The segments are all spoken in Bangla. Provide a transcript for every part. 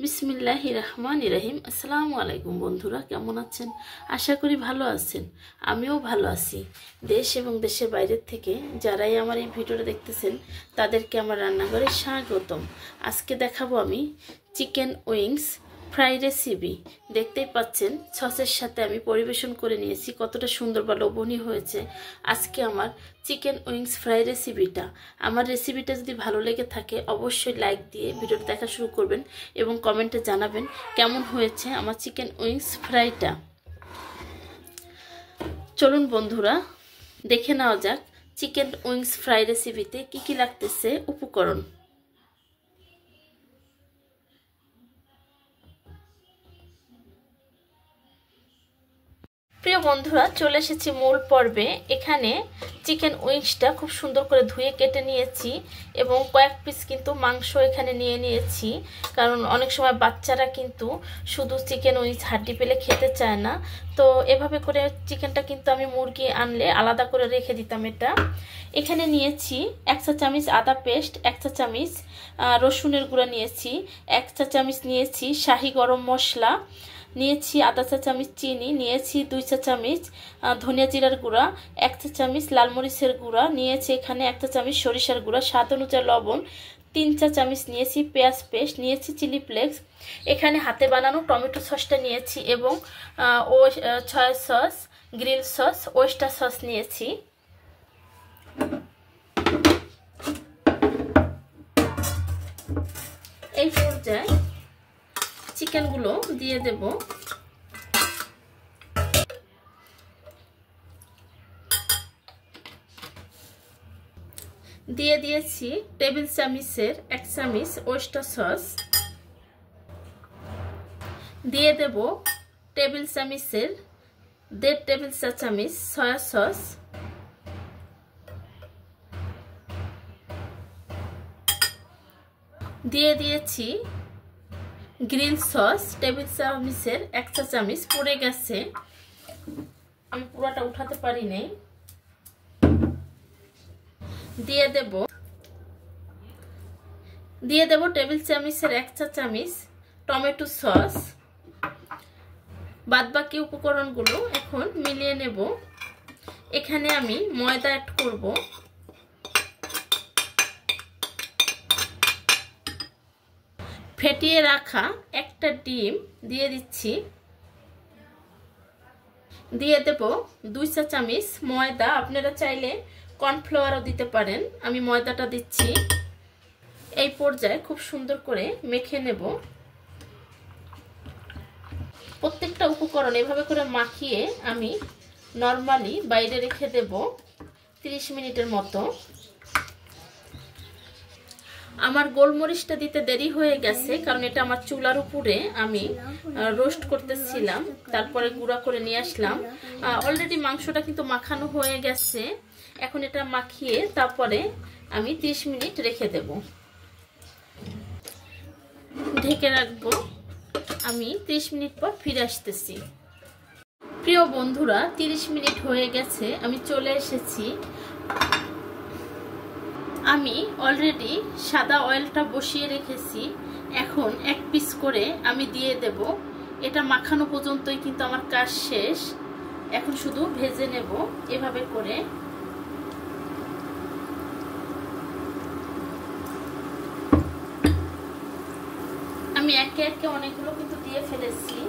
বিসমিল্লাহির রহমানির রহিম। আসসালামু আলাইকুম বন্ধুরা, কেমন আছেন? আশা করি ভালো আছেন। আমিও ভালো আছি। দেশ এবং দেশের বাইরের থেকে যারাই আমার এই ভিডিওটা দেখতেছেন তাদেরকে আমার রান্নাঘরে স্বাগতম। আজকে দেখাবো আমি চিকেন উইংস ফ্রাই রেসিপি। দেখতেই পাচ্ছেন সসের সাথে আমি পরিবেশন করে নিয়েছি, কতটা সুন্দর বা লোভনীয় হয়েছে আজকে আমার চিকেন উইংস ফ্রাই রেসিপিটা। আমার রেসিপিটা যদি ভালো লেগে থাকে অবশ্যই লাইক দিয়ে ভিডিওটা দেখা শুরু করবেন এবং কমেন্টে জানাবেন কেমন হয়েছে আমার চিকেন উইংস ফ্রাইটা। চলুন বন্ধুরা দেখে নেওয়া যাক চিকেন উইংস ফ্রাই রেসিপিতে কি কি লাগতেছে উপকরণ। প্রিয় বন্ধুরা, চলে এসেছি মূল পর্বে। এখানে চিকেন উইংসটা খুব সুন্দর করে ধুয়ে কেটে নিয়েছি এবং কয়েক পিস কিন্তু মাংস এখানে নিয়ে নিয়েছি, কারণ অনেক সময় বাচ্চারা কিন্তু শুধু চিকেন উইংস হাড্ডি পেলে খেতে চায় না। তো এভাবে করে চিকেনটা কিন্তু আমি মুরগি আনলে আলাদা করে রেখে দিতাম। এখানে নিয়েছি 1 চা চামচ আদা পেস্ট, 1 চা চামচ রসুনের গুঁড়া নিয়েছি, 1 চা চামচ নিয়েছি শাহি গরম মশলা নিয়েছি, আধা চা চামচ চিনি নিয়েছি, 2 চা চামচ ধনিয়া জিরার গুঁড়া, 1 চা চামচ লাল মরিচের গুঁড়া নিয়েছি, এখানে 1 চা চামচ সরিষার গুঁড়া, স্বাদ অনুযায়ী লবণ, 3 চা চামচ নিয়েছি পেঁয়াজ পেস্ট, নিয়েছি চিলি ফ্লেক্স, এখানে হাতে বানানো টমেটো সসটা নিয়েছি এবং soya sauce, grill sauce, oyster sauce নিয়েছি। এই পর্যায়ে চিকেনগুলো দিয়ে দেব। দিয়ে দিয়েছি টেবিল চামচের 1 চামচ ওয়েস্টার সস, দিয়ে দেব টেবিল চামচের 1.5 টেবিল চা চামচ সয়া সস, দিয়ে দিয়েছি গ্রিল সস টেবিল চামচের 1 চা চামচ, পড়ে গেছে, আমি পুরোটা উঠাতে পারি নাই। দিয়ে দেব টেবিল চামচের 1 চা চামচ টমেটো সস। বাদবাকি উপকরণগুলো এখন মিলিয়ে নেব। এখানে আমি ময়দা অ্যাড করব। ফেটিয়ে রাখা একটা ডিম দিয়ে দিচ্ছি। দিয়ে দেব 2 চা চামচ ময়দা, আপনারা চাইলে কর্নফ্লাওয়ারও দিতে পারেন, আমি ময়দাটা দিচ্ছি। এই পর্যায়ে খুব সুন্দর করে মেখে নেব। প্রত্যেকটা উপকরণ এভাবে করে মাখিয়ে আমি নরমালি বাইরে রেখে দেব 30 মিনিটের মতো। আমার গোলমরিচটা দিতে দেরি হয়ে গেছে, কারণ এটা আমার চুলার উপরে আমি রোস্ট করতেছিলাম, তারপরে গুঁড়া করে নিয়ে আসলাম। অলরেডি মাংসটা কিন্তু মাখানো হয়ে গেছে। এখন এটা মাখিয়ে তারপরে আমি 30 মিনিট রেখে দেব, ঢেকে রাখবো। আমি 30 মিনিট পর ফিরে আসতেছি। প্রিয় বন্ধুরা, 30 মিনিট হয়ে গেছে, আমি চলে এসেছি। আমি অলরেডি সাদা অয়েলটা বসিয়ে রেখেছি। এখন 1 পিস করে আমি দিয়ে দেব। এটা মাখানো পর্যন্তই কিন্তু আমার কাজ শেষ। এখন শুধু ভেজে নেব এভাবে করে। আমি একে একে অনেকগুলো কিন্তু দিয়ে ফেলেছি।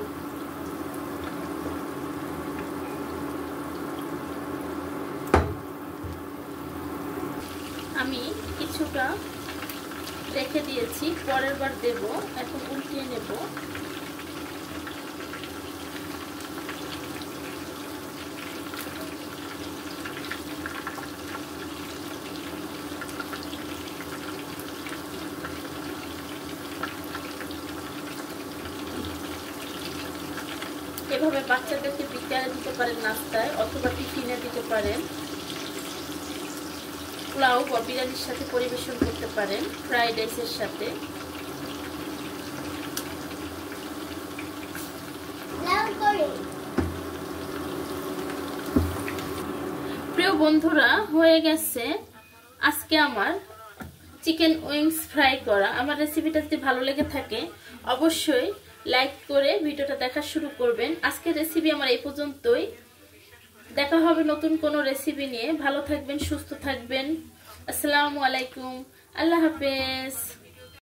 আমি কিছুটা রেখে দিয়েছি, পরের বার দেব। এখন উল্টিয়ে নেব। এভাবে বাচ্চাদেরকে বিকালে দিতে পারেন নাস্তায়, অথবা টিফিনে দিতে পারেন। পোলাও বা বিরিয়ানির সাথে পরিবেশন করতে পারেন, ফ্রাইড রাইসের সাথে। প্রিয় বন্ধুরা, হয়ে গেছে আজকে আমার চিকেন উইংস ফ্রাই করা। আমার রেসিপিটা যদি ভালো লেগে থাকে অবশ্যই লাইক করে ভিডিওটা দেখা শুরু করবেন। আজকের রেসিপি আমার এই পর্যন্তই। দেখা হবে নতুন কোনো রেসিপি নিয়ে। ভালো থাকবেন, সুস্থ থাকবেন। আসসালামু আলাইকুম, আল্লাহ হাফেজ।